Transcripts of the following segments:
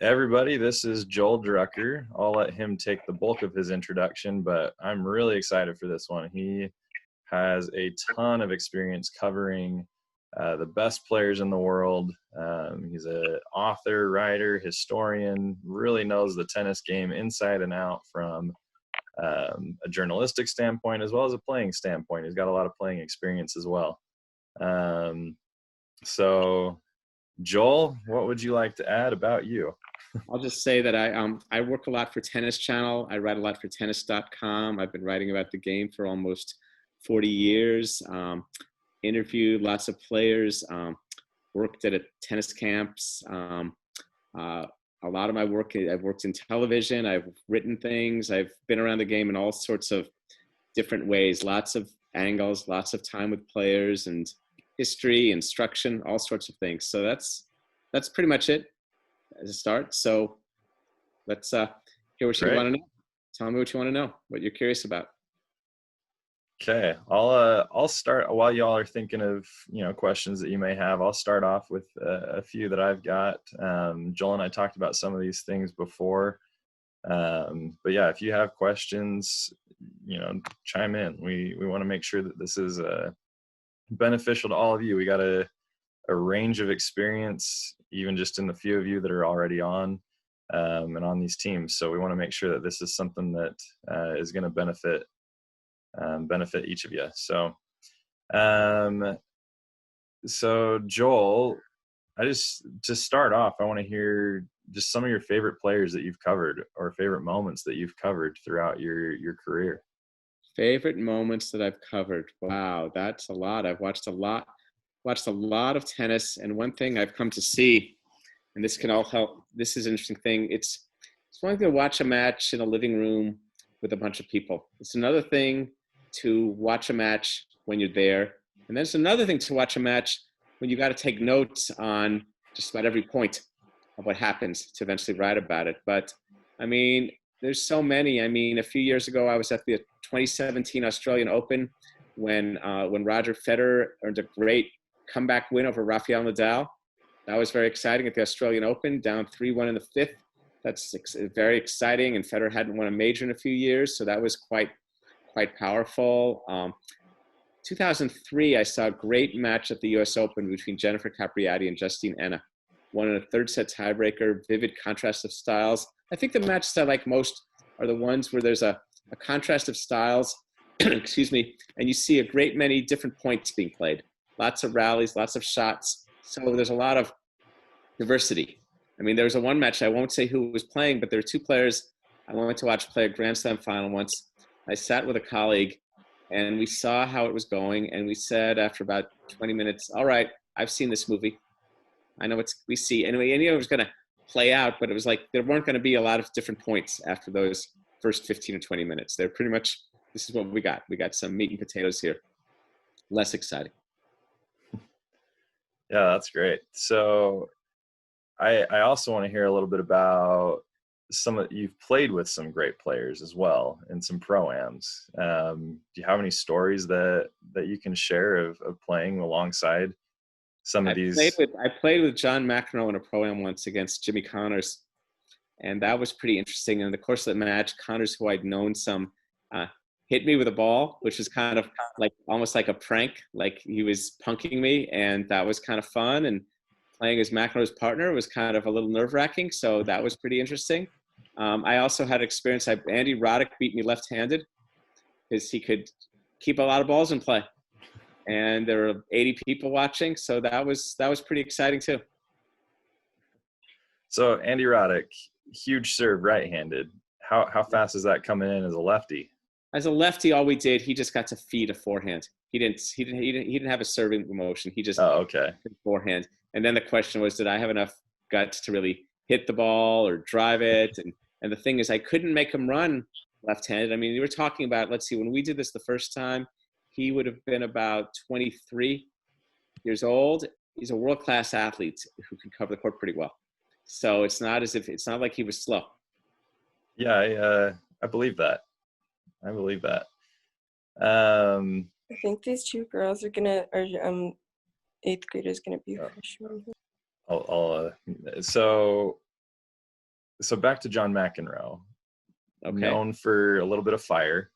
everybody, this is Joel Drucker. I'll let him take the bulk of his introduction, but I'm really excited for this one. He has a ton of experience covering the best players in the world. He's an author, writer, historian, really knows the tennis game inside and out from a journalistic standpoint as well as a playing standpoint. He's got a lot of playing experience as well. So, Joel, what would you like to add about you? I'll just say that I work a lot for Tennis Channel. I write a lot for tennis.com. I've been writing about the game for almost 40 years. Interviewed lots of players. Worked at tennis camps. A lot of my work, I've worked in television. I've written things. I've been around the game in all sorts of different ways. Lots of angles, lots of time with players and history, instruction, all sorts of things. So that's pretty much it as a start. So let's hear what you want to know. Tell me what you want to know, what you're curious about. Okay, I'll start while y'all are thinking of questions that you may have. I'll start off with a few that I've got. Joel and I talked about some of these things before, but yeah, if you have questions, chime in. We want to make sure that this is beneficial to all of you. We got a range of experience, even just in the few of you that are already on and on these teams. So we want to make sure that this is something that is going to benefit each of you. So Joel, to start off, I want to hear just some of your favorite players that you've covered or favorite moments that you've covered throughout your career. Favorite moments that I've covered. Wow, that's a lot. I've watched a lot of tennis, and one thing I've come to see, and this can all help. This is an interesting thing. It's one thing to watch a match in a living room with a bunch of people. It's another thing to watch a match when you're there, and then it's another thing to watch a match when you got to take notes on just about every point of what happens to eventually write about it. But I mean, there's so many. I mean, a few years ago, I was at the 2017 Australian Open when Roger Federer earned a great comeback win over Rafael Nadal. That was very exciting at the Australian Open, down 3-1 in the fifth. That's very exciting, and Federer hadn't won a major in a few years, so that was quite powerful. 2003, I saw a great match at the U.S. Open between Jennifer Capriati and Justine Henin. Won in a third set tiebreaker, vivid contrast of styles. I think the matches I like most are the ones where there's a contrast of styles, excuse me, and you see a great many different points being played. Lots of rallies, lots of shots. So there's a lot of diversity. I mean, there was one match, I won't say who was playing, but there were two players I went to watch play a Grand Slam final once. I sat with a colleague, and we saw how it was going, and we said after about 20 minutes, all right, I've seen this movie. I know we see. Anyway, I knew it was going to play out, but it was like there weren't going to be a lot of different points after those first 15 or 20 minutes. They're pretty much, this is what we got. We got some meat and potatoes here. Less exciting. Yeah, that's great. So I also want to hear a little bit about you've played with some great players as well in some pro-ams. Do you have any stories that you can share of playing alongside some of these? I played with John McEnroe in a pro-am once against Jimmy Connors, and that was pretty interesting. And in the course of the match, Connors, who I'd known some, hit me with a ball, which was kind of like almost like a prank, like he was punking me, and that was kind of fun. And playing as McEnroe's partner was kind of a little nerve-wracking, so that was pretty interesting. I also had experience. Andy Roddick beat me left-handed because he could keep a lot of balls in play, and there were 80 people watching, so that was pretty exciting too. So Andy Roddick, huge serve, right-handed. How fast is that coming in as a lefty? As a lefty, all we did, he just got to feed a forehand. He didn't have a serving motion. He just okay. Forehand. And then the question was, did I have enough guts to really hit the ball or drive it? And the thing is, I couldn't make him run left-handed. I mean, you were talking about, let's see, when we did this the first time, he would have been about 23 years old. He's a world-class athlete who can cover the court pretty well. So it's not like he was slow. Yeah, I believe that. I think these two girls are eighth graders gonna be freshmen. So so back to John McEnroe, Okay. known for a little bit of fire.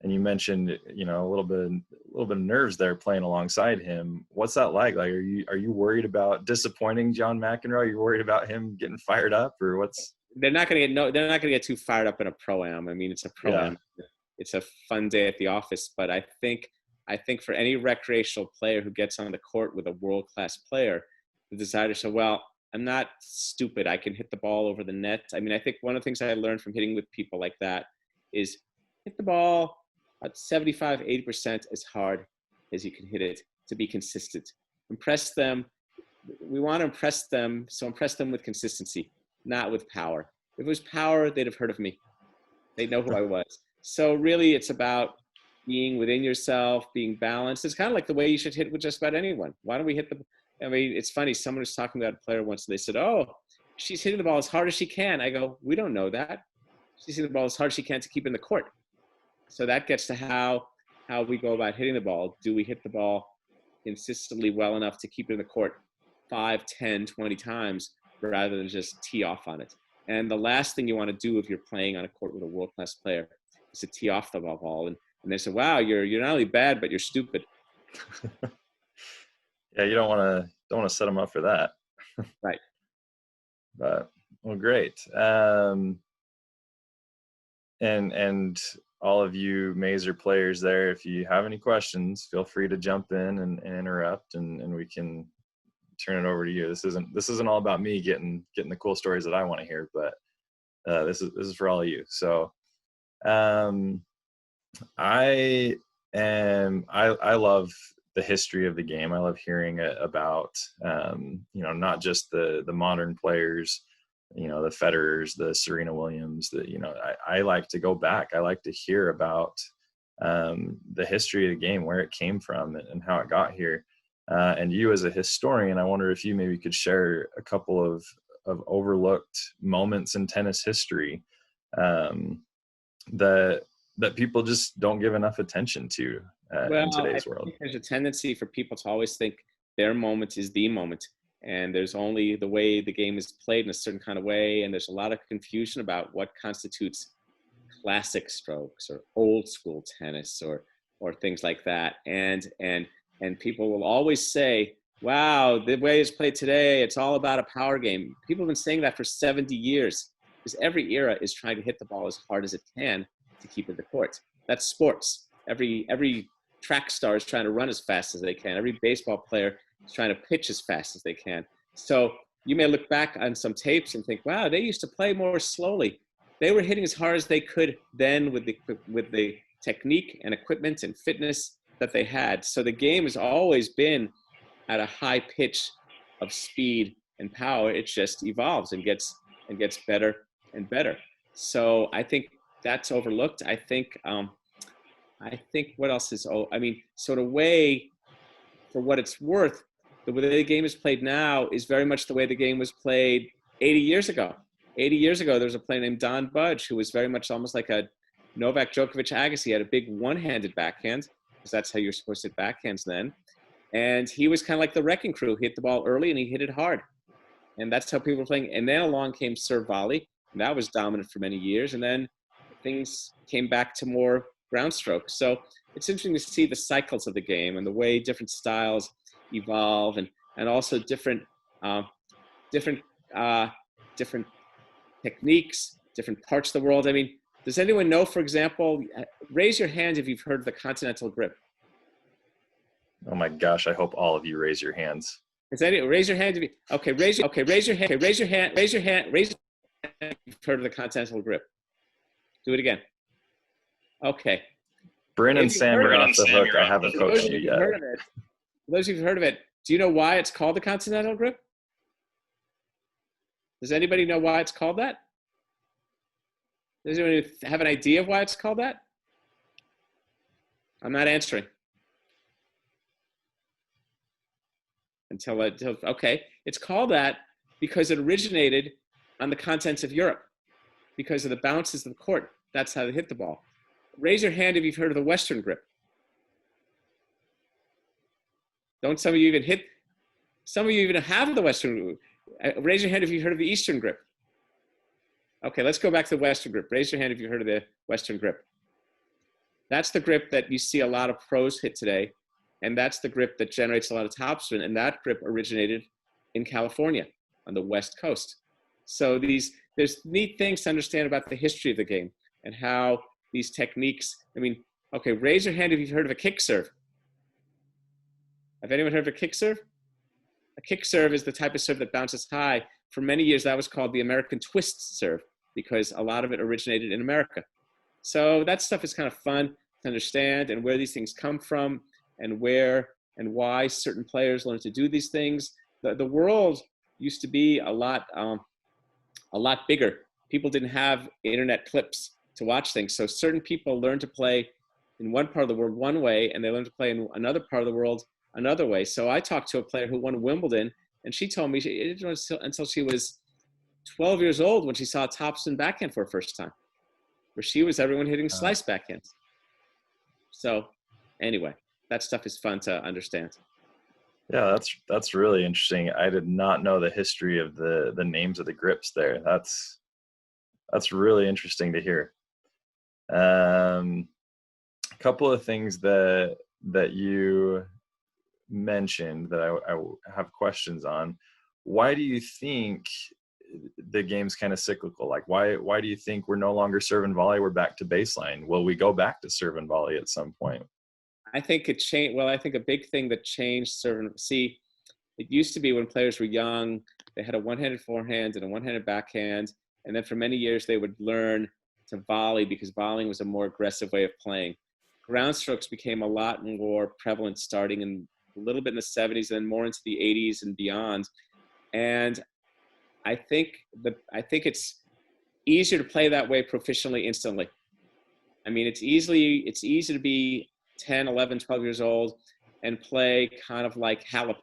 And you mentioned, you know, a little bit of nerves there playing alongside him. What's that like? Like, are you worried about disappointing John McEnroe? Are you worried about him getting fired up, or what's? They're not going to get too fired up in a pro-am. I mean, it's a pro-am. Yeah. It's a fun day at the office, but I think for any recreational player who gets on the court with a world-class player, the desire to say, well, I'm not stupid. I can hit the ball over the net. I mean, I think one of the things I learned from hitting with people like that is hit the ball at 75, 80% as hard as you can hit it to be consistent. Impress them. We want to impress them, so impress them with consistency, not with power. If it was power, they'd have heard of me. They'd know who I was. So really, it's about being within yourself, being balanced. It's kind of like the way you should hit with just about anyone. Why don't we hit the? I mean, it's funny. Someone was talking about a player once, and they said, "Oh, she's hitting the ball as hard as she can." I go, "We don't know that. She's hitting the ball as hard as she can to keep in the court." So that gets to how we go about hitting the ball. Do we hit the ball consistently well enough to keep it in the court 5, 10, 20 times rather than just tee off on it? And the last thing you want to do if you're playing on a court with a world-class player is to tee off the ball. And they say, wow, you're not only bad, but you're stupid. Yeah, you don't want to set them up for that. Right. But, well, great. And all of you Mazer players there, if you have any questions, feel free to jump in and interrupt, and we can turn it over to you. This isn't all about me getting the cool stories that I want to hear, but this is for all of you. So I love the history of the game. I love hearing about you know, not just the modern players, you know, the Federers, the Serena Williams, I like to go back. I like to hear about the history of the game, where it came from and how it got here. And you as a historian, I wonder if you maybe could share a couple of overlooked moments in tennis history that people just don't give enough attention to in today's world. There's a tendency for people to always think their moment is the moment. And there's only the way the game is played in a certain kind of way. And there's a lot of confusion about what constitutes classic strokes or old school tennis or things like that. And people will always say, wow, the way it's played today, it's all about a power game. People have been saying that for 70 years because every era is trying to hit the ball as hard as it can to keep it in the court. That's sports. Every track star is trying to run as fast as they can. Every baseball player is trying to pitch as fast as they can. So you may look back on some tapes and think, wow, they used to play more slowly. They were hitting as hard as they could then with the technique and equipment and fitness that they had. So the game has always been at a high pitch of speed and power. It just evolves and gets better and better. So I think that's overlooked. I think what else is, so the way, for what it's worth, the way the game is played now is very much the way the game was played 80 years ago. 80 years ago, there was a player named Don Budge who was very much almost like a Novak Djokovic Agassi. He had a big one-handed backhand, because that's how you're supposed to hit backhands then. And he was kind of like the wrecking crew. He hit the ball early and he hit it hard. And that's how people were playing. And then along came serve volley, and that was dominant for many years. And then things came back to more ground strokes. So it's interesting to see the cycles of the game and the way different styles evolve, and also different techniques, different parts of the world. I mean, does anyone know, for example, raise your hand if you've heard of the continental grip? Oh my gosh, I hope all of you raise your hands. Raise your hand if you, raise your hand if you've heard of the continental grip. Do it again. Okay. Bryn and Sam are off the hook. I haven't coached you yet. For those of you who've heard of it, do you know why it's called the continental grip? Does anybody know why it's called that? Does anyone have an idea of why it's called that? I'm not answering. Okay. It's called that because it originated on the continents of Europe because of the bounces of the court. That's how they hit the ball. Raise your hand if you've heard of the Western grip. Don't some of you even hit? Some of you even have the Western grip. Raise your hand if you've heard of the Eastern grip. Okay, let's go back to the Western grip. Raise your hand if you've heard of the Western grip. That's the grip that you see a lot of pros hit today. And that's the grip that generates a lot of topspin. And that grip originated in California on the West Coast. So there's neat things to understand about the history of the game and how these techniques, okay, raise your hand if you've heard of a kick serve. Have anyone heard of a kick serve? A kick serve is the type of serve that bounces high. For many years, that was called the American twist serve because a lot of it originated in America. So that stuff is kind of fun to understand, and where these things come from and where and why certain players learn to do these things. The world used to be a lot bigger. People didn't have internet clips to watch things. So certain people learned to play in one part of the world one way, and they learned to play in another part of the world another way. So I talked to a player who won Wimbledon, and she told me it didn't until she was 12 years old when she saw a topspin backhand for the first time, where she was everyone hitting slice backhands. So anyway, that stuff is fun to understand. Yeah, that's really interesting. I did not know the history of the names of the grips there. That's really interesting to hear. A couple of things that you mentioned that I have questions on. Why do you think the game's kind of cyclical? Like, why do you think we're no longer serve and volley? We're back to baseline. Will we go back to serve and volley at some point? I think it changed. Well, I think a big thing that changed it used to be when players were young, they had a one-handed forehand and a one-handed backhand. And then for many years, they would learn to volley because volleying was a more aggressive way of playing. Ground strokes became a lot more prevalent starting in a little bit in the 70s and then more into the 80s and beyond. And I think it's easier to play that way proficiently instantly. It's easy to be 10, 11, 12 years old and play kind of like Halep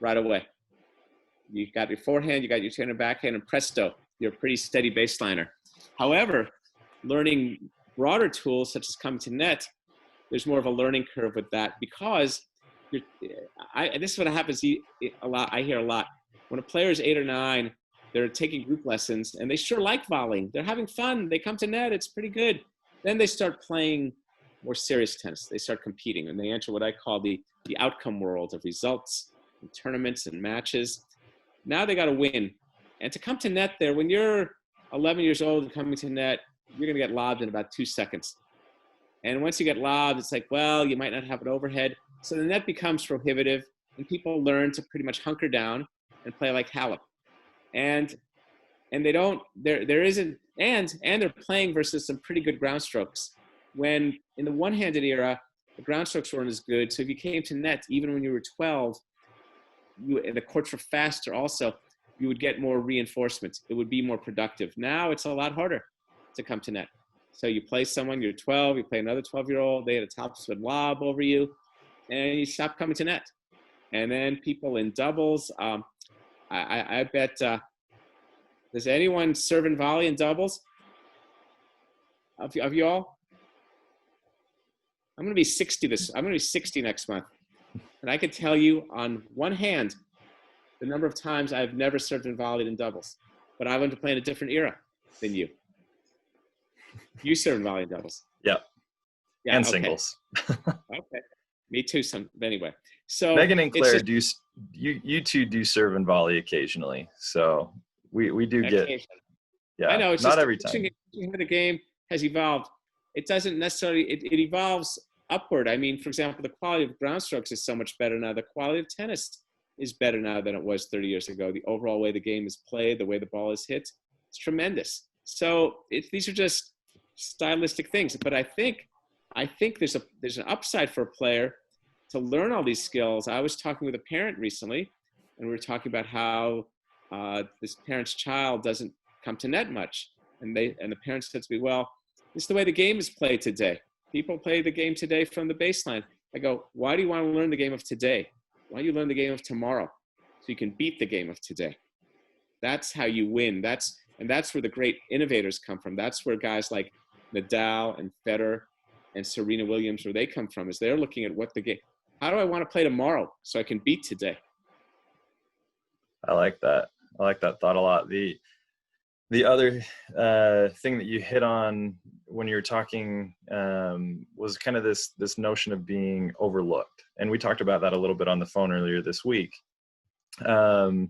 right away. You got your forehand, you got your two-handed backhand, and presto, you're a pretty steady baseliner. However, learning broader tools such as coming to net, there's more of a learning curve with that because this is what happens a lot. I hear a lot. When a player is 8 or 9, they're taking group lessons and they sure like volleying. They're having fun. They come to net. It's pretty good. Then they start playing more serious tennis. They start competing and they enter what I call the outcome world of results and tournaments and matches. Now they got to win. And to come to net there, when you're 11 years old and coming to net, you're going to get lobbed in about 2 seconds. And once you get lobbed, it's like, well, you might not have an overhead. So the net becomes prohibitive and people learn to pretty much hunker down and play like Halep. And they don't, and they're playing versus some pretty good ground strokes. When in the one-handed era, the ground strokes weren't as good. So if you came to net, even when you were 12, and the courts were faster also, you would get more reinforcements. It would be more productive. Now it's a lot harder to come to net. So you play someone, you're 12, you play another 12-year-old, they had a topspin lob over you, and you stop coming to net. And then people in doubles, I bet, does anyone serve and volley in doubles? Of you all? I'm going to be 60 next month. And I could tell you on one hand, the number of times I've never served and volleyed in doubles. But I learned to play in a different era than you. You serve and volley in doubles. Yep. Yeah, and okay. singles. Okay. Me too. Anyway. So Megan and Claire you two do serve and volley occasionally. So we do get, yeah, I know, it's not just every time. The game has evolved. It doesn't necessarily, it evolves upward. For example, the quality of ground strokes is so much better now. The quality of tennis is better now than it was 30 years ago. The overall way the game is played, the way the ball is hit, it's tremendous. So these are just stylistic things. But I think there's an upside for a player to learn all these skills. I was talking with a parent recently, and we were talking about how this parent's child doesn't come to net much. And the parents said to me, well, this is the way the game is played today. People play the game today from the baseline. I go, why do you want to learn the game of today? Why don't you learn the game of tomorrow so you can beat the game of today? That's how you win. That's where the great innovators come from. That's where guys like Nadal and Federer and Serena Williams, where they come from, is they're looking at how do I want to play tomorrow so I can beat today? I like that. I like that thought a lot. The other thing that you hit on when you were talking was kind of this notion of being overlooked, and we talked about that a little bit on the phone earlier this week. To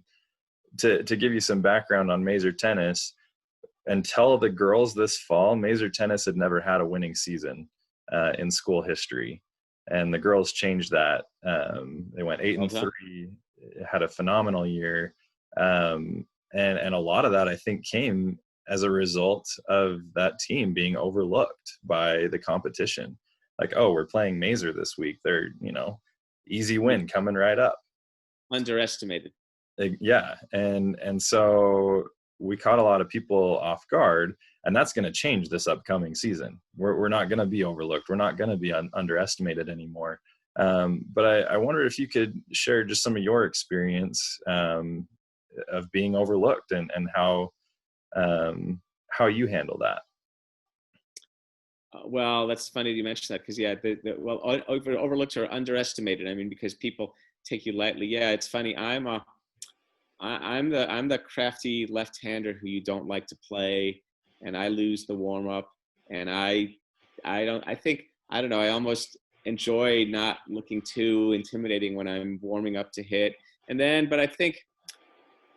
give you some background on Mazer tennis, until the girls this fall, Mazer tennis had never had a winning season in school history, and the girls changed that. They went 8-3, had a phenomenal year. And a lot of that, I think, came as a result of that team being overlooked by the competition. Like, oh, we're playing Mazer this week. They're, easy win coming right up. Underestimated. Yeah. And so we caught a lot of people off guard, and that's going to change this upcoming season. We're not going to be overlooked. We're not going to be underestimated anymore. But I wonder if you could share just some of your experience of being overlooked and how you handle that. Well, that's funny you mentioned that, because overlooked or underestimated. I mean, because people take you lightly. Yeah, it's funny. I'm the crafty left-hander who you don't like to play, and I lose the warm-up, and I almost enjoy not looking too intimidating when I'm warming up to hit. And then, but I think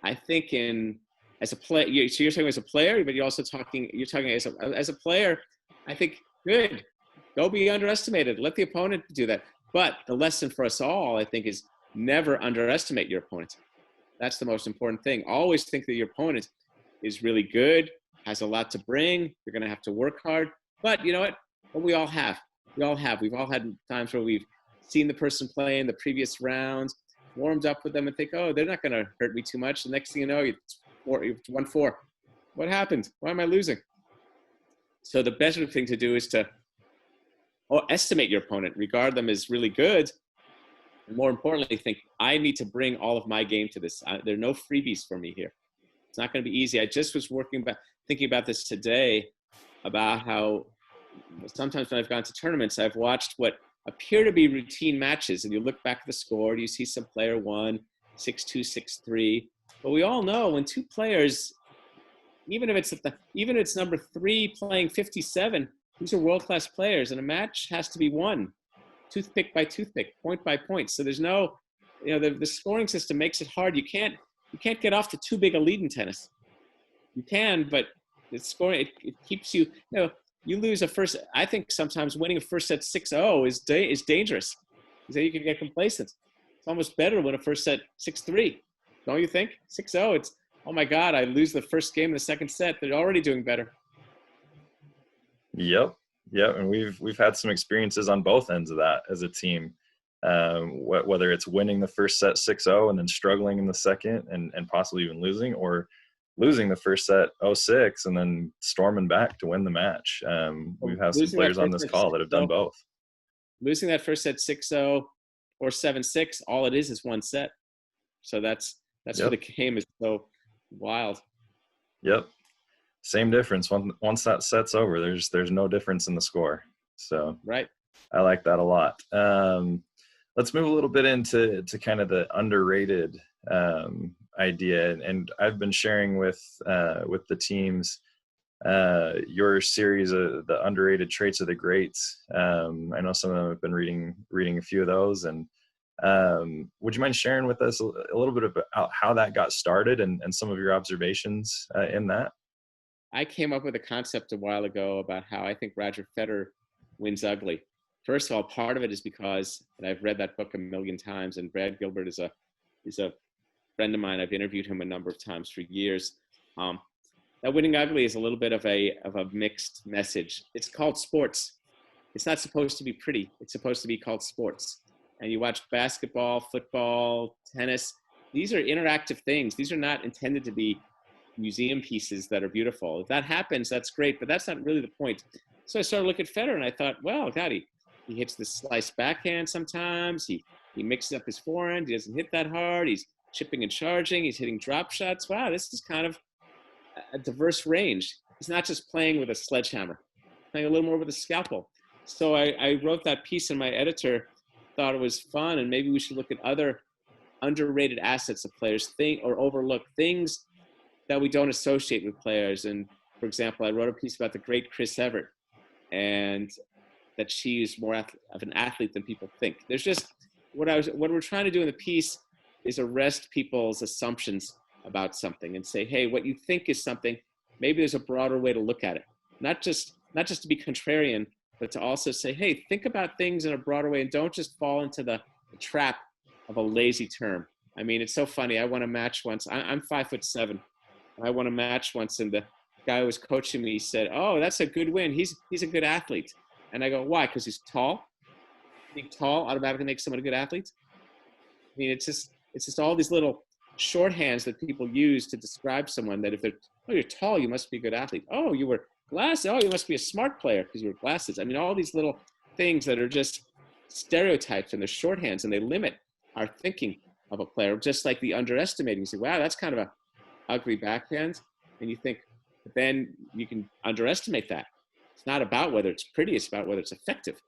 as a player, so you're talking as a player, but you're talking as a player. I think, good, go be underestimated. Let the opponent do that. But the lesson for us all, I think, is never underestimate your opponent. That's the most important thing. Always think that your opponent is really good, has a lot to bring. You're going to have to work hard. But you know what? Well, we all have. We've all had times where we've seen the person play in the previous rounds, warmed up with them, and think, oh, they're not going to hurt me too much. The next thing you know, you've won 4. What happened? Why am I losing? So the better thing to do is to estimate your opponent, regard them as really good, and more importantly, think, I need to bring all of my game to this. There are no freebies for me here. It's not going to be easy. I just was thinking about this today, about how sometimes when I've gone to tournaments, I've watched what appear to be routine matches, and you look back at the score, you see some player won 6-2, 6-3. But we all know when two players, even if it's number 3 playing 57, these are world-class players, and a match has to be won toothpick by toothpick, point by point. So there's no, the scoring system makes it hard. You can't get off to too big a lead in tennis. You can, but the scoring, it keeps you, you lose a first. I think sometimes winning a first set 6-0 is dangerous, because then you can get complacent. It's almost better to win a first set 6-3, don't you think? 6-0, it's, oh my God, I lose the first game in the second set. They're already doing better. Yep, and we've had some experiences on both ends of that as a team. Whether it's winning the first set 6-0 and then struggling in the second and possibly even losing, or losing the first set 0-6 and then storming back to win the match. We've had some players on this call that have done both. Losing that first set 6-0 or 7-6, all it is one set. So that's where the game is so wild. Yep. Same difference. Once that set's over, there's no difference in the score. So right. I like that a lot. Let's move a little bit into kind of the underrated idea, and I've been sharing with the teams your series of the underrated traits of the greats. I know some of them have been reading a few of those, and would you mind sharing with us a little bit about how that got started and some of your observations in that? I came up with a concept a while ago about how I think Roger Federer wins ugly. First of all, part of it is because, and I've read that book a million times, and Brad Gilbert is a friend of mine. I've interviewed him a number of times for years. That winning ugly is a little bit of a mixed message. It's called sports. It's not supposed to be pretty. It's supposed to be called sports. And you watch basketball, football, tennis. These are interactive things. These are not intended to be museum pieces that are beautiful. If that happens, that's great, but that's not really the point. So I started looking at Federer, and I thought, well, God, he hits the slice backhand sometimes. He mixes up his forehand. He doesn't hit that hard. He's chipping and charging. He's hitting drop shots. Wow, this is kind of a diverse range. He's not just playing with a sledgehammer, playing a little more with a scalpel. So I wrote that piece, and my editor thought it was fun, and maybe we should look at other underrated assets of players, or overlooked things that we don't associate with players. And for example, I wrote a piece about the great Chris Evert, and that she's more of an athlete than people think. There's just what we're trying to do in the piece is arrest people's assumptions about something and say, hey, what you think is something, maybe there's a broader way to look at it. Not just to be contrarian, but to also say, hey, think about things in a broader way and don't just fall into the trap of a lazy term. I mean, it's so funny. I won a match once. I'm 5'7". I won a match once, and the guy who was coaching me said, "Oh, that's a good win. He's a good athlete." And I go, "Why? Because he's tall? Being tall automatically makes someone a good athlete?" I mean, it's just all these little shorthands that people use to describe someone. That if they're, oh, you're tall, you must be a good athlete. Oh, you wear glasses. Oh, you must be a smart player because you wear glasses. I mean, all these little things that are just stereotypes, and they're shorthands, and they limit our thinking of a player. Just like the underestimating. You say, "Wow, that's kind of a ugly backhand," and you think, but then you can underestimate that. It's not about whether it's pretty, it's about whether it's effective.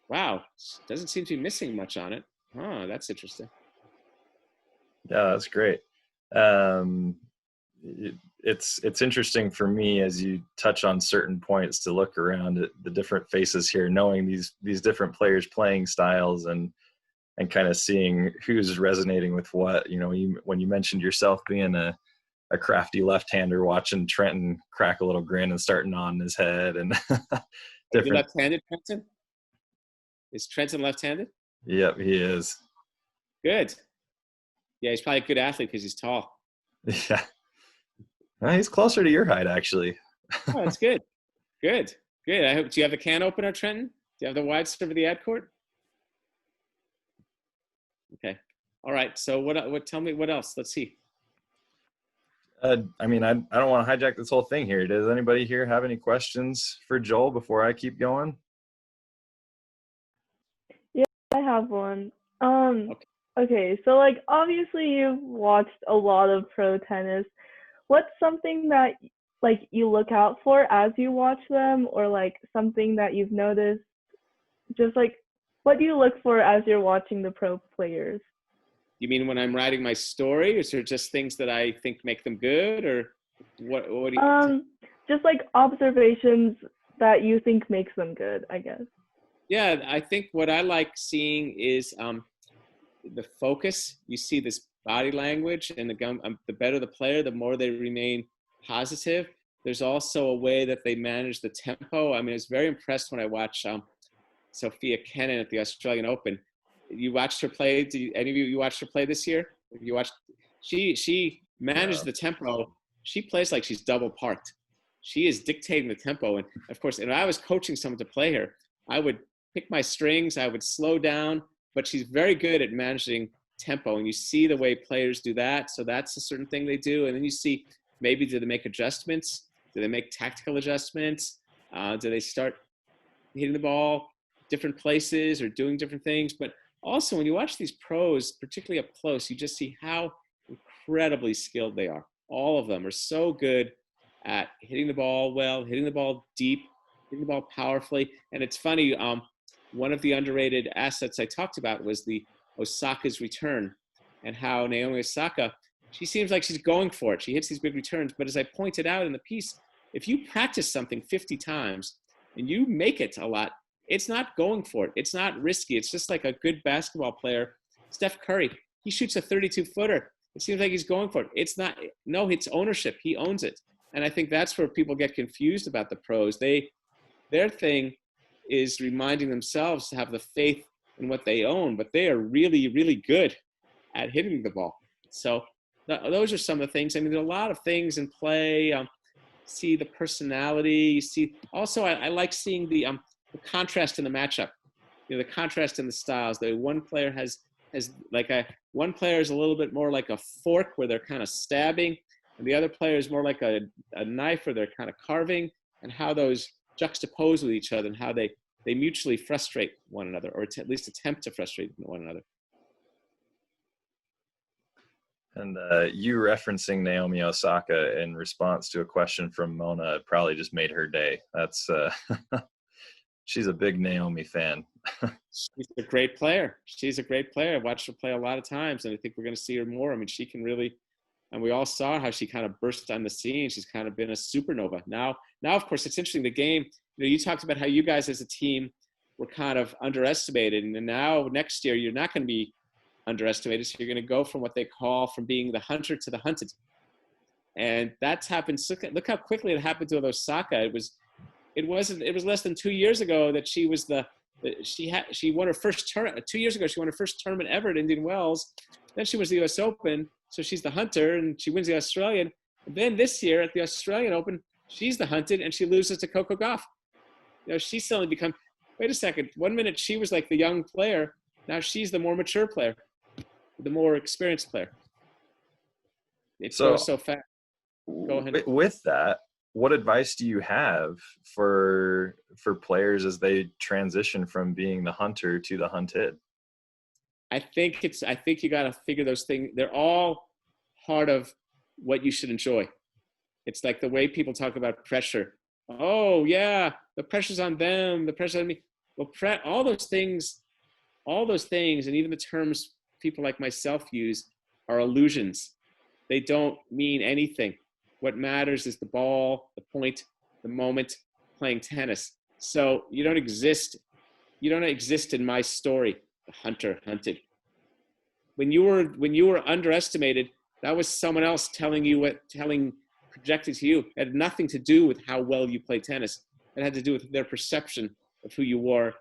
Wow, doesn't seem to be missing much on it. Oh, that's interesting. Yeah, that's great. It's interesting for me as you touch on certain points to look around at the different faces here, knowing these different players' playing styles and kind of seeing who's resonating with what. You know, when you mentioned yourself being a crafty left-hander, watching Trenton crack a little grin and starting on his head and Are you left-handed, Trenton? Is Trenton left-handed? Yep, he is. Good. Yeah, he's probably a good athlete because he's tall. Yeah. Well, he's closer to your height, actually. Oh, that's good. Good. Good. I hope. Do you have the can opener, Trenton? Do you have the wide serve of the ad court? Okay. All right. So what? Tell me what else. Let's see. I mean, I don't want to hijack this whole thing here. Does anybody here have any questions for Joel before I keep going? Yeah, I have one. Okay, so like obviously you've watched a lot of pro tennis. What's something that like you look out for as you watch them, or like something that you've noticed? Just like what do you look for as you're watching the pro players? You mean when I'm writing my story, or is there just things that I think make them good, or what do you? Just like observations that you think makes them good, I guess. Yeah, I think what I like seeing is the focus. You see this body language, and the better the player, the more they remain positive. There's also a way that they manage the tempo. I mean, I was very impressed when I watched Sophia Kenin at the Australian Open. You watched her play. Did any of you watched her play this year? You watched. She managed the tempo. She plays like she's double parked. She is dictating the tempo, and of course, if I was coaching someone to play her, I would pick my strings. I would slow down, but she's very good at managing tempo, and you see the way players do that. So that's a certain thing they do, and then you see maybe do they make adjustments? Do they make tactical adjustments? Do they start hitting the ball different places or doing different things? But also, when you watch these pros, particularly up close, you just see how incredibly skilled they are. All of them are so good at hitting the ball well, hitting the ball deep, hitting the ball powerfully. And it's funny, one of the underrated assets I talked about was the Osaka's return, and how Naomi Osaka, she seems like she's going for it. She hits these big returns. But as I pointed out in the piece, if you practice something 50 times and you make it a lot, it's not going for it. It's not risky. It's just like a good basketball player. Steph Curry, he shoots a 32-footer. It seems like he's going for it. It's not, no, it's ownership. He owns it. And I think that's where people get confused about the pros. Their thing is reminding themselves to have the faith in what they own, but they are really, really good at hitting the ball. So those are some of the things. I mean, there are a lot of things in play. See the personality. See, also, I like seeing the contrast in the matchup. You know, the contrast in the styles. The one player has like one player is a little bit more like a fork where they're kind of stabbing, and the other player is more like a knife where they're kind of carving, and how those juxtapose with each other and how they mutually frustrate one another, or at least attempt to frustrate one another. And you referencing Naomi Osaka in response to a question from Mona probably just made her day. That's she's a big Naomi fan. She's a great player. She's a great player. I've watched her play a lot of times, and I think we're going to see her more. I mean, she can really And we all saw how she kind of burst on the scene. She's kind of been a supernova. Now, of course, it's interesting. The game, you talked about how you guys as a team were kind of underestimated. And now next year, you're not going to be underestimated. So you're going to go from what they call from being the hunter to the hunted. And that's happened. Look how quickly it happened to Osaka. It was less than 2 years ago that she was she won her first tournament. 2 years ago, she won her first tournament ever at Indian Wells. Then she was the US Open. So she's the hunter and she wins the Australian. And then this year at the Australian Open, she's the hunted and she loses to Coco Gauff. She's suddenly become, wait a second, 1 minute she was like the young player. Now she's the more mature player, the more experienced player. It goes so fast. Go ahead. With that, what advice do you have for players as they transition from being the hunter to the hunted? I think you got to figure those things. They're all part of what you should enjoy. It's like the way people talk about pressure. Oh yeah, the pressure's on them, the pressure's on me. Well, all those things, and even the terms people like myself use are illusions. They don't mean anything. What matters is the ball, the point, the moment, playing tennis. So you don't exist in my story, the hunter hunted. When you were underestimated, that was someone else projected to you. It had nothing to do with how well you play tennis. It had to do with their perception of who you were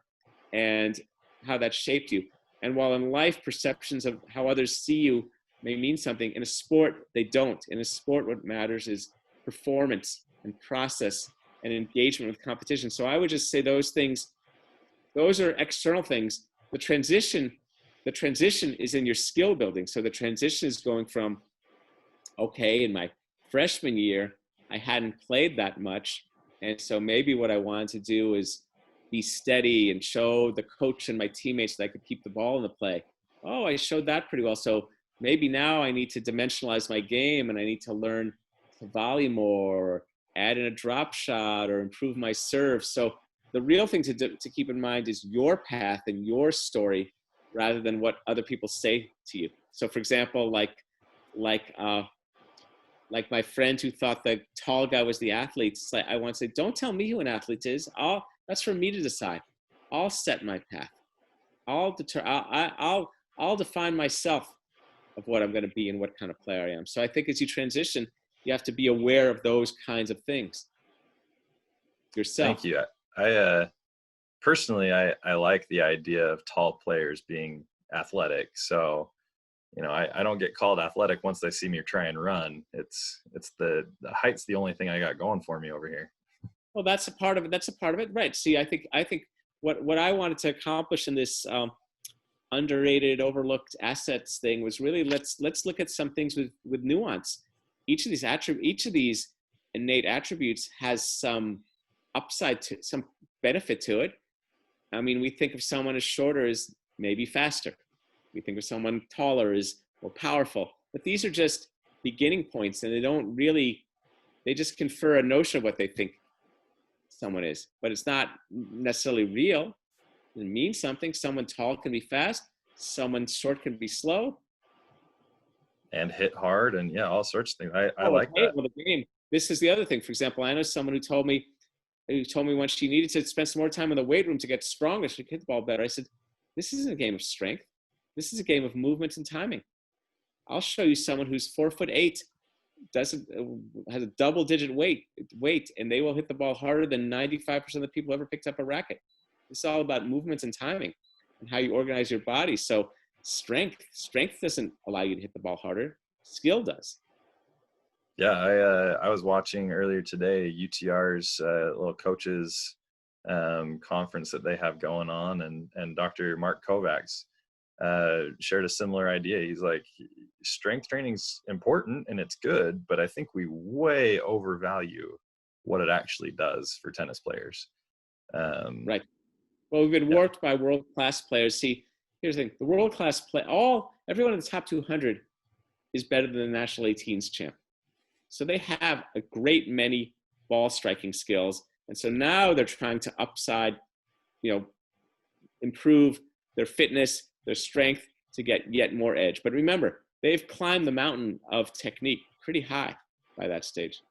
and how that shaped you. And while in life, perceptions of how others see you may mean something, in a sport, they don't. In a sport, what matters is performance and process and engagement with competition. So I would just say those things, those are external things. The transition is in your skill building. So the transition is going from, okay, in my freshman year, I hadn't played that much. And so maybe what I wanted to do is be steady and show the coach and my teammates that I could keep the ball in the play. Oh, I showed that pretty well. So maybe now I need to dimensionalize my game and I need to learn to volley more, or add in a drop shot, or improve my serve. So the real thing to keep in mind is your path and your story rather than what other people say to you. So for example, like my friend who thought the tall guy was the athlete, it's like, I want to say, don't tell me who an athlete is. That's for me to decide. I'll set my path. I'll define myself of what I'm going to be and what kind of player I am. So I think as you transition, you have to be aware of those kinds of things yourself. Thank you. I personally, I like the idea of tall players being athletic. So, I don't get called athletic once they see me try and run. It's the height's the only thing I got going for me over here. Well, that's a part of it. Right. See, I think what I wanted to accomplish in this underrated, overlooked assets thing was really let's look at some things with nuance. Each of these innate attributes has some upside to some benefit to it. I mean, we think of someone as shorter as maybe faster. We think of someone taller as more powerful. But these are just beginning points, and they just confer a notion of what they think someone is. But it's not necessarily real. It means something. Someone tall can be fast. Someone short can be slow. And hit hard, and yeah, all sorts of things. I like that. Well, the game. This is the other thing. For example, I know someone who told me once she needed to spend some more time in the weight room to get stronger, so she could hit the ball better. I said, this isn't a game of strength. This is a game of movement and timing. I'll show you someone who's 4'8", has a double-digit weight, and they will hit the ball harder than 95% of the people who ever picked up a racket. It's all about movement and timing and how you organize your body. So strength doesn't allow you to hit the ball harder. Skill does. Yeah, I was watching earlier today UTR's little coaches conference that they have going on, and Dr. Mark Kovacs shared a similar idea. He's like, strength training's important and it's good, but I think we way overvalue what it actually does for tennis players. Right. Well, we've been worked by world-class players. See, here's the thing: the world-class everyone in the top 200 is better than the national 18s champ. So they have a great many ball striking skills, and so now they're trying to improve their fitness, their strength to get yet more edge. But remember, they've climbed the mountain of technique pretty high by that stage.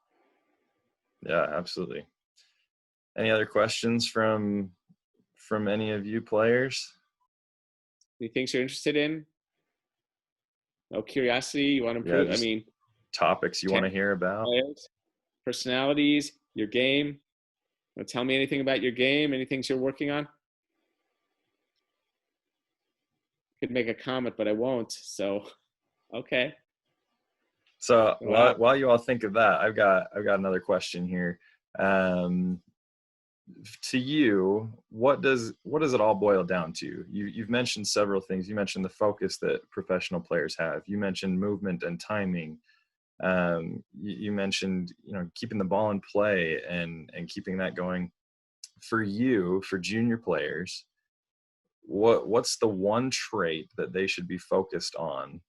Yeah, absolutely. Any other questions from any of you players? Any things you're interested in? No curiosity you want to improve? Yeah, I mean, topics you want to hear about? players, personalities, your game. Want to tell me anything about your game? Any things you're working on? I could make a comment, but I won't. So, okay. So Wow. while you all think of that, I've got another question here. To you, what does it all boil down to? You've mentioned several things. You mentioned the focus that professional players have. You mentioned movement and timing. You mentioned, keeping the ball in play and keeping that going. For you, for junior players, what's the one trait that they should be focused on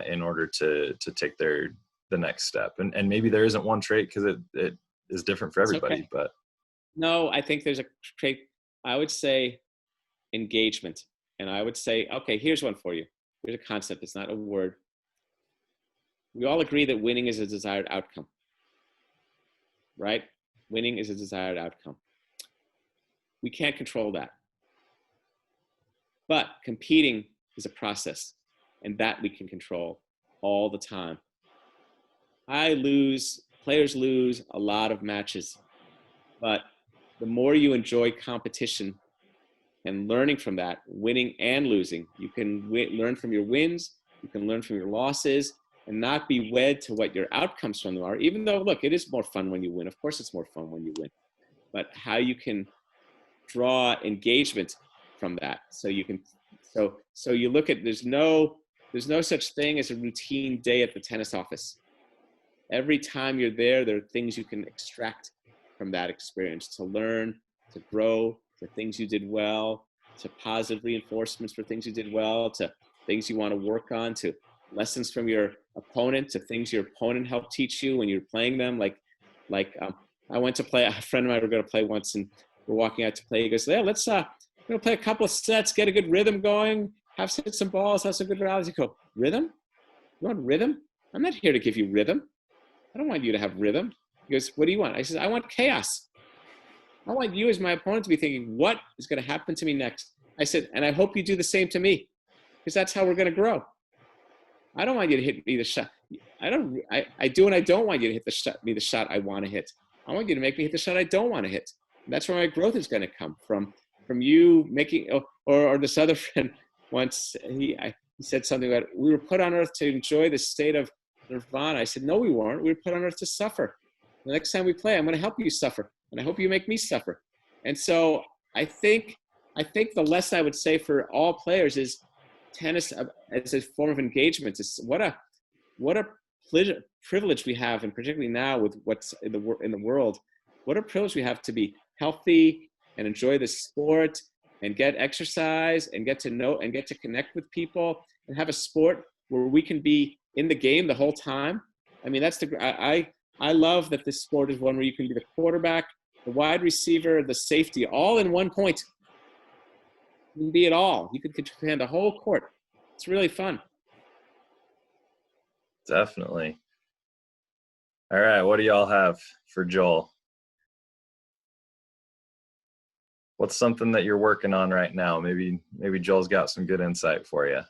in order to take the next step? And maybe there isn't one trait, because it is different for everybody. Okay. But no, I think there's a trait. I would say engagement, and I would say, okay, here's one for you. Here's a concept. It's not a word. We all agree that winning is a desired outcome, right? Winning is a desired outcome. We can't control that. But competing is a process, and that we can control all the time. Players lose a lot of matches, but the more you enjoy competition and learning from that, winning and losing, you can learn from your wins, you can learn from your losses, and not be wed to what your outcomes from them are, even though, look, it is more fun when you win. Of course it's more fun when you win. But how you can draw engagement from that. So you can, so you look at, there's no such thing as a routine day at the tennis office. Every time you're there are things you can extract from that experience, to learn, to grow, to things you did well, to positive reinforcements for things you did well, to things you want to work on, to lessons from your opponent, to things your opponent helped teach you when you're playing them. I went to play, a friend of mine were going to play once, and we're walking out to play. He goes, yeah, let's we're going to play a couple of sets, get a good rhythm going, have some balls, have some good rallies. You go, rhythm? You want rhythm? I'm not here to give you rhythm. I don't want you to have rhythm. He goes, what do you want? I said, I want chaos. I want you as my opponent to be thinking, what is going to happen to me next? I said, and I hope you do the same to me, because that's how we're going to grow. I don't want you to hit me the shot. I do, and I don't want you to hit the shot I want to hit. I want you to make me hit the shot I don't want to hit. And that's where my growth is going to come from you making, or this other friend once, he said something about, we were put on earth to enjoy the state of nirvana. I said, no, we weren't. We were put on earth to suffer. The next time we play, I'm going to help you suffer, and I hope you make me suffer. And so I think the lesson I would say for all players is tennis as a form of engagement is what a privilege we have, and particularly now with what's in the world, what a privilege we have to be healthy and enjoy the sport and get exercise and get to know and get to connect with people and have a sport where we can be in the game the whole time. I mean, I love that this sport is one where you can be the quarterback, the wide receiver, the safety, all in one point. You can be it all. You can command the whole court. It's really fun. Definitely. All right, what do y'all have for Joel? What's something that you're working on right now? Maybe Joel's got some good insight for you.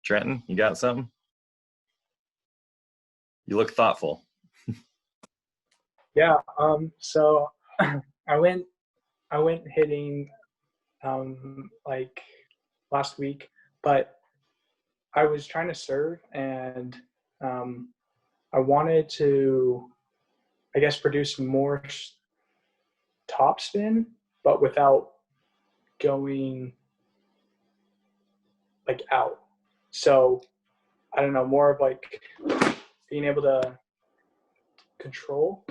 Trenton, you got something? You look thoughtful. Yeah. So I went hitting like last week, but I was trying to serve, and I wanted to, I guess, produce more top spin, but without going like out. So I don't know, more of like being able to control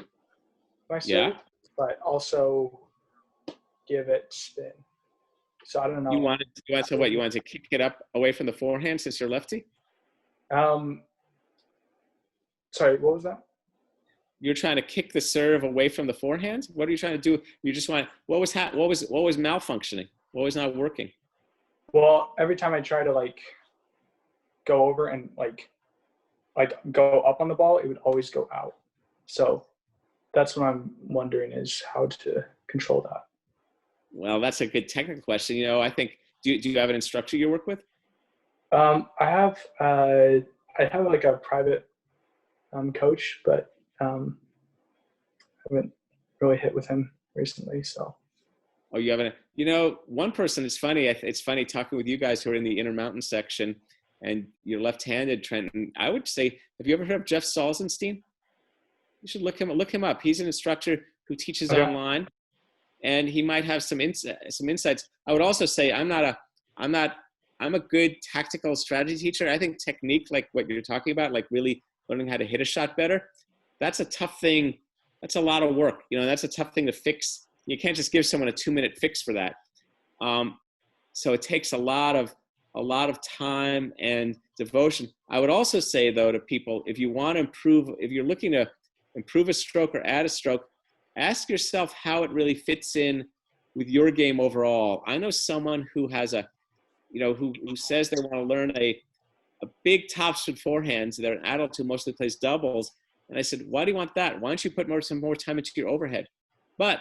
my serve, but also give it spin. So I don't know. You wanted to kick it up away from the forehand since you're lefty? Sorry, what was that? You're trying to kick the serve away from the forehand? What are you trying to do? You just want, what was malfunctioning? What was not working? Well, every time I try to like go over and like go up on the ball, it would always go out. So that's what I'm wondering, is how to control that. Well, that's a good technical question. You know, I think, do you have an instructor you work with? I have like a private coach, but I haven't really hit with him recently. So. Oh, you haven't? You know, one person, it's funny. It's funny talking with you guys who are in the Intermountain section, and you're left-handed, Trenton. I would say, have you ever heard of Jeff Salzenstein? You should look him up. He's an instructor who teaches online, and he might have some insights. I would also say I'm a good tactical strategy teacher. I think technique, like what you're talking about, like really learning how to hit a shot better, that's a tough thing. That's a lot of work. You know, that's a tough thing to fix. You can't just give someone a 2-minute fix for that. So it takes a lot of time and devotion. I would also say, though, to people, if you want to improve, if you're looking to improve a stroke or add a stroke, ask yourself how it really fits in with your game overall. I know someone who has who says they want to learn a big topspin forehand. They're an adult who mostly plays doubles. And I said, why do you want that? Why don't you put some more time into your overhead? But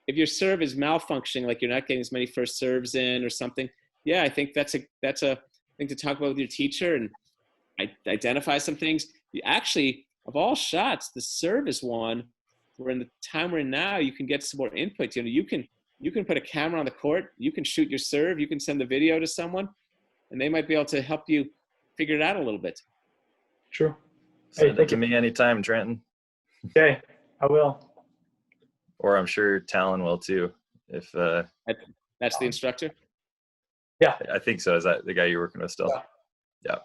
if your serve is malfunctioning, like you're not getting as many first serves in or something, yeah, I think that's a thing to talk about with your teacher and identify some things. You actually, of all shots, the serve is one where in the time we're in now, you can get some more input. You know, you can put a camera on the court, you can shoot your serve, you can send the video to someone, and they might be able to help you figure it out a little bit. True. Send it to me anytime, Trenton. Okay, I will. Or I'm sure Talon will too. If that's the instructor? Yeah. I think so. Is that the guy you're working with still? Yeah.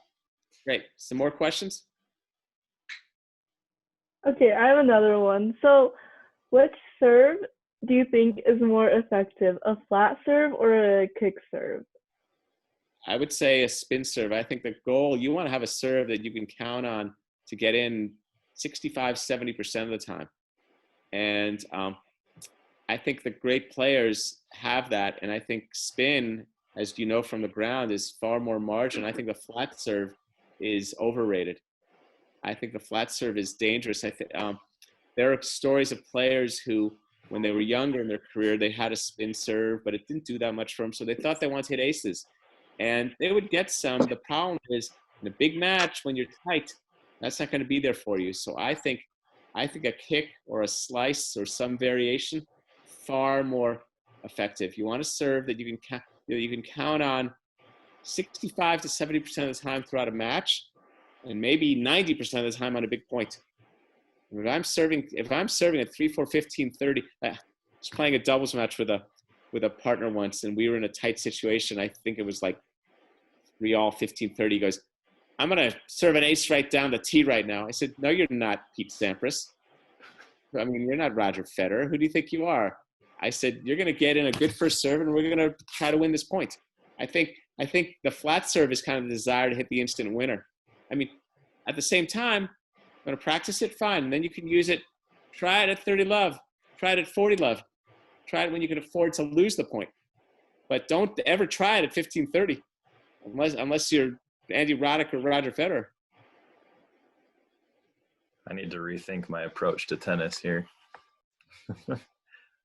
Great. Some more questions? Okay, I have another one. So, which serve do you think is more effective, a flat serve or a kick serve? I would say a spin serve. I think the goal, you want to have a serve that you can count on to get in 65, 70% of the time. And I think the great players have that. And I think spin, as you know from the ground, is far more margin. I think the flat serve is overrated. I think the flat serve is dangerous. I think there are stories of players who, when they were younger in their career, they had a spin serve, but it didn't do that much for them. So they thought they wanted to hit aces. And they would get some. The problem is, in a big match, when you're tight, that's not going to be there for you. So I think a kick or a slice or some variation, far more effective. You want to serve that you can count on 65 to 70% of the time throughout a match, and maybe 90% of the time on a big point. If I'm serving at 3-4, 15, 30, I was playing a doubles match with a partner once, and we were in a tight situation. I think it was like 3-all, 15, 30. He goes, I'm going to serve an ace right down the tee right now. I said, no, you're not Pete Sampras. I mean, you're not Roger Federer. Who do you think you are? I said, you're going to get in a good first serve, and we're going to try to win this point. I think the flat serve is kind of the desire to hit the instant winner. I mean, at the same time, I'm going to practice it, fine. And then you can use it. Try it at 30 love. Try it at 40 love. Try it when you can afford to lose the point. But don't ever try it at 15-30 unless you're Andy Roddick or Roger Federer. I need to rethink my approach to tennis here.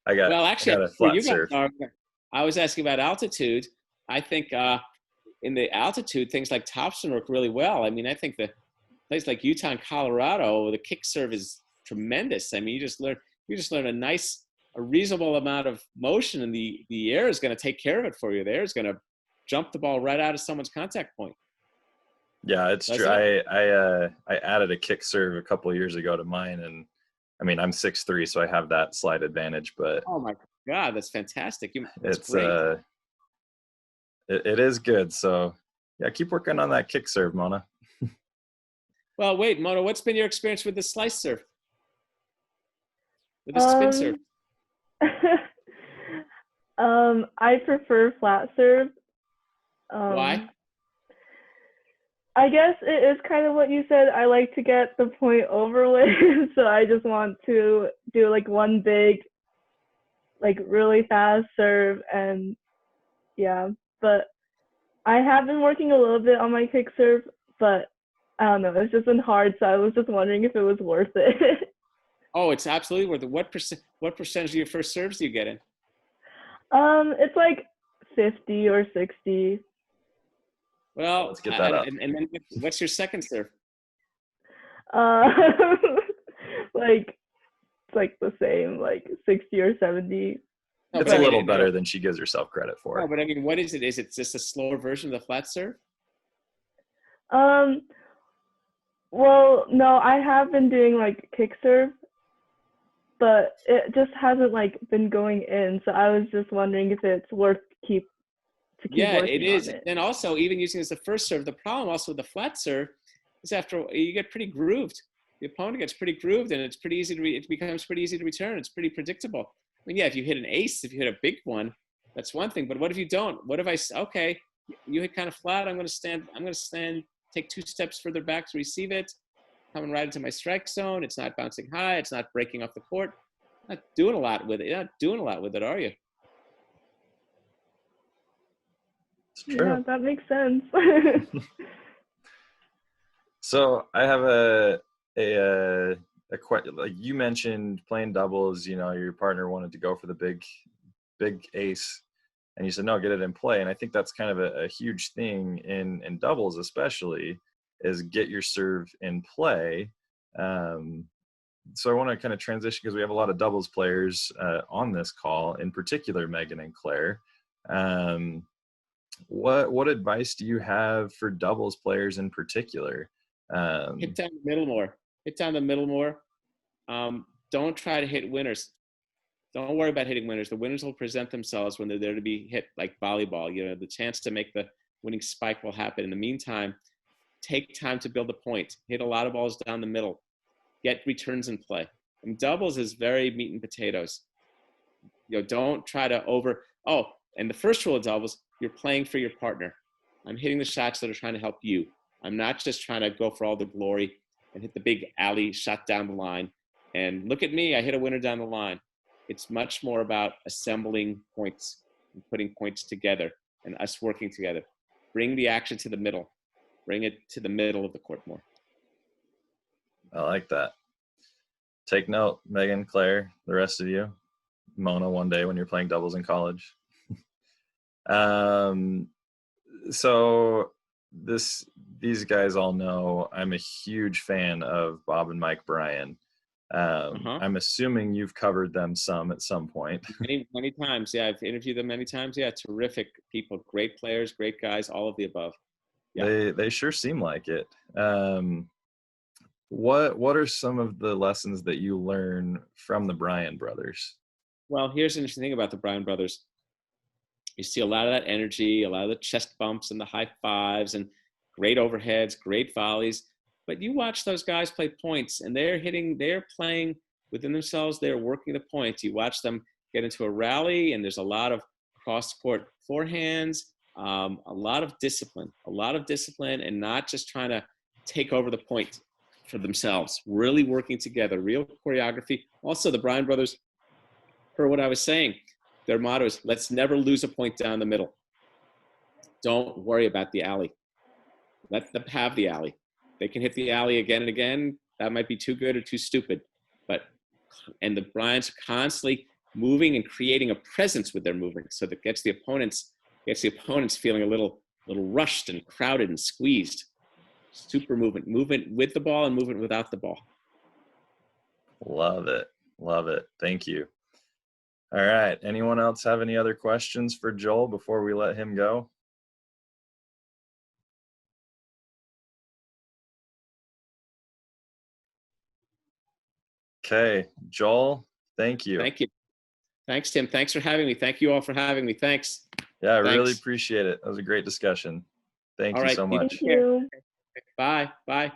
I got a flat serve. I was asking about altitude. I think in the altitude, things like topspin work really well. I mean, I think the place like Utah and Colorado, the kick serve is tremendous. I mean, you just learn a reasonable amount of motion, and the air is going to take care of it for you. The air is going to jump the ball right out of someone's contact point. Yeah, it's true. I added a kick serve a couple of years ago to mine, and I mean, I'm 6'3", so I have that slight advantage. But oh my God, that's fantastic! It's great. It is good. So yeah, keep working on that kick serve, Mona. Well, wait, Mona, what's been your experience with the slice serve? With the spin serve? I prefer flat serve. Why? I guess it is kind of what you said. I like to get the point over with, so I just want to do like one big, like really fast serve, and yeah. But I have been working a little bit on my kick serve, but I don't know. It's just been hard, so I was just wondering if it was worth it. Oh, it's absolutely worth it. What percentage of your first serves do you get in? It's like 50 or 60. Well, Let's get that up. and then what's your second serve? Uh, like it's like the same, like 60 or 70. No, It's but a I little mean, better than she gives herself credit for. No, but I mean, what is it? Is it just a slower version of the flat serve? Well, no, I have been doing like kick serve, but it just hasn't like been going in. So I was just wondering if it's worth keep Yeah, it working is. on it. And also, even using it as the first serve, the problem also with the flat serve is after you get pretty grooved. The opponent gets pretty grooved, and it's pretty easy to it becomes pretty easy to return. It's pretty predictable. I mean, yeah, if you hit an ace, if you hit a big one, that's one thing. But what if you don't? What if okay, you hit kind of flat. I'm going to stand, take 2 steps further back to receive it, coming right into my strike zone. It's not bouncing high. It's not breaking off the court. Not doing a lot with it. You're not doing a lot with it, are you? It's true. Yeah, that makes sense. So I have a question. Like you mentioned playing doubles, you know, your partner wanted to go for the big ace, and you said, no, get it in play. And I think that's kind of a huge thing in doubles, especially, is get your serve in play. So I want to kind of transition, because we have a lot of doubles players on this call, in particular, Megan and Claire. What advice do you have for doubles players in particular? Hit down the middle more. Hit down the middle more. Don't try to hit winners. Don't worry about hitting winners. The winners will present themselves when they're there to be hit, like volleyball. You know, the chance to make the winning spike will happen. In the meantime, take time to build a point. Hit a lot of balls down the middle. Get returns in play. And doubles is very meat and potatoes. You know, don't try to and the first rule of doubles, you're playing for your partner. I'm hitting the shots that are trying to help you. I'm not just trying to go for all the glory and hit the big alley shot down the line. And look at me, I hit a winner down the line. It's much more about assembling points and putting points together and us working together. Bring the action to the middle. Bring it to the middle of the court more. I like that. Take note, Megan, Claire, the rest of you. Mona, one day when you're playing doubles in college. So these guys all know I'm a huge fan of Bob and Mike Bryan. I'm assuming you've covered them some at some point. Many times. Yeah, I've interviewed them many times. Yeah, terrific people, great players, great guys, all of the above. Yeah. They sure seem like it. What are some of the lessons that you learn from the Bryan brothers? Well, here's the interesting thing about the Bryan brothers. You see a lot of that energy, a lot of the chest bumps and the high fives and great overheads, great volleys. But you watch those guys play points, and they're playing within themselves. They're working the points. You watch them get into a rally, and there's a lot of cross-court forehands, a lot of discipline, and not just trying to take over the point for themselves, really working together, real choreography. Also, the Bryan brothers, per what I was saying, their motto is, let's never lose a point down the middle. Don't worry about the alley. Let them have the alley. They can hit the alley again and again. That might be too good or too stupid. And the Bryans are constantly moving and creating a presence with their movement, so that gets the opponents feeling a little rushed and crowded and squeezed. Super movement with the ball and movement without the ball. Love it. Thank you. All right. Anyone else have any other questions for Joel before we let him go? Okay, Joel, thank you. Thank you. Thanks, Tim. Thanks for having me. Thank you all for having me. Thanks. Yeah, I really Thanks. appreciate it. That was a great discussion. Thank All you right. so much. Thank you. Bye. Bye.